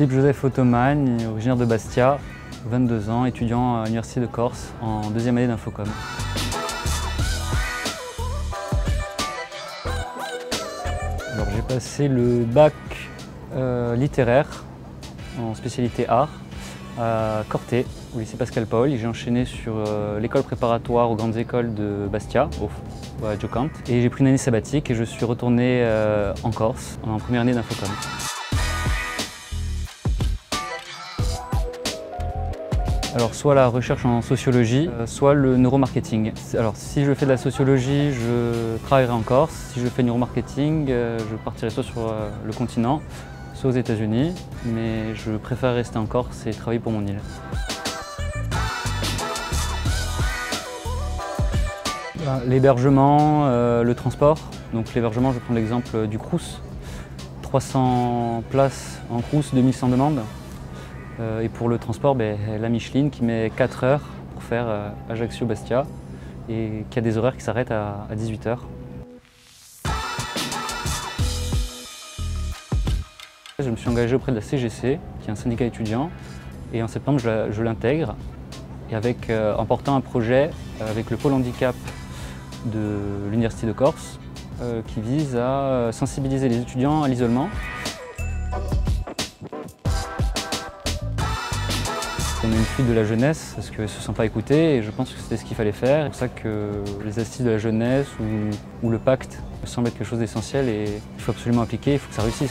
Philippe Joseph Ottoman, originaire de Bastia, 22 ans, étudiant à l'Université de Corse en deuxième année d'Infocom. Alors j'ai passé le bac littéraire en spécialité art à Corté, au lycée Pascal Paul. J'ai enchaîné sur l'école préparatoire aux grandes écoles de Bastia, à Jocante. Et j'ai pris une année sabbatique et je suis retourné en Corse en première année d'Infocom. Alors soit la recherche en sociologie, soit le neuromarketing. Alors si je fais de la sociologie, je travaillerai en Corse. Si je fais neuromarketing, je partirai soit sur le continent, soit aux États-Unis. Mais je préfère rester en Corse et travailler pour mon île. L'hébergement, le transport. Donc l'hébergement, je prends l'exemple du Crous. 300 places en Crous, 2100 demandes. Et pour le transport, la Micheline qui met 4 heures pour faire Ajaccio-Bastia et qui a des horaires qui s'arrêtent à 18 h. Je me suis engagé auprès de la CGC, qui est un syndicat étudiant, et en septembre je l'intègre, et en portant un projet avec le pôle handicap de l'Université de Corse qui vise à sensibiliser les étudiants à l'isolement. On a une fuite de la jeunesse parce qu'elle ne se sent pas écoutée et je pense que c'était ce qu'il fallait faire. C'est pour ça que les assises de la jeunesse ou le pacte me semblent être quelque chose d'essentiel et il faut absolument appliquer, il faut que ça réussisse.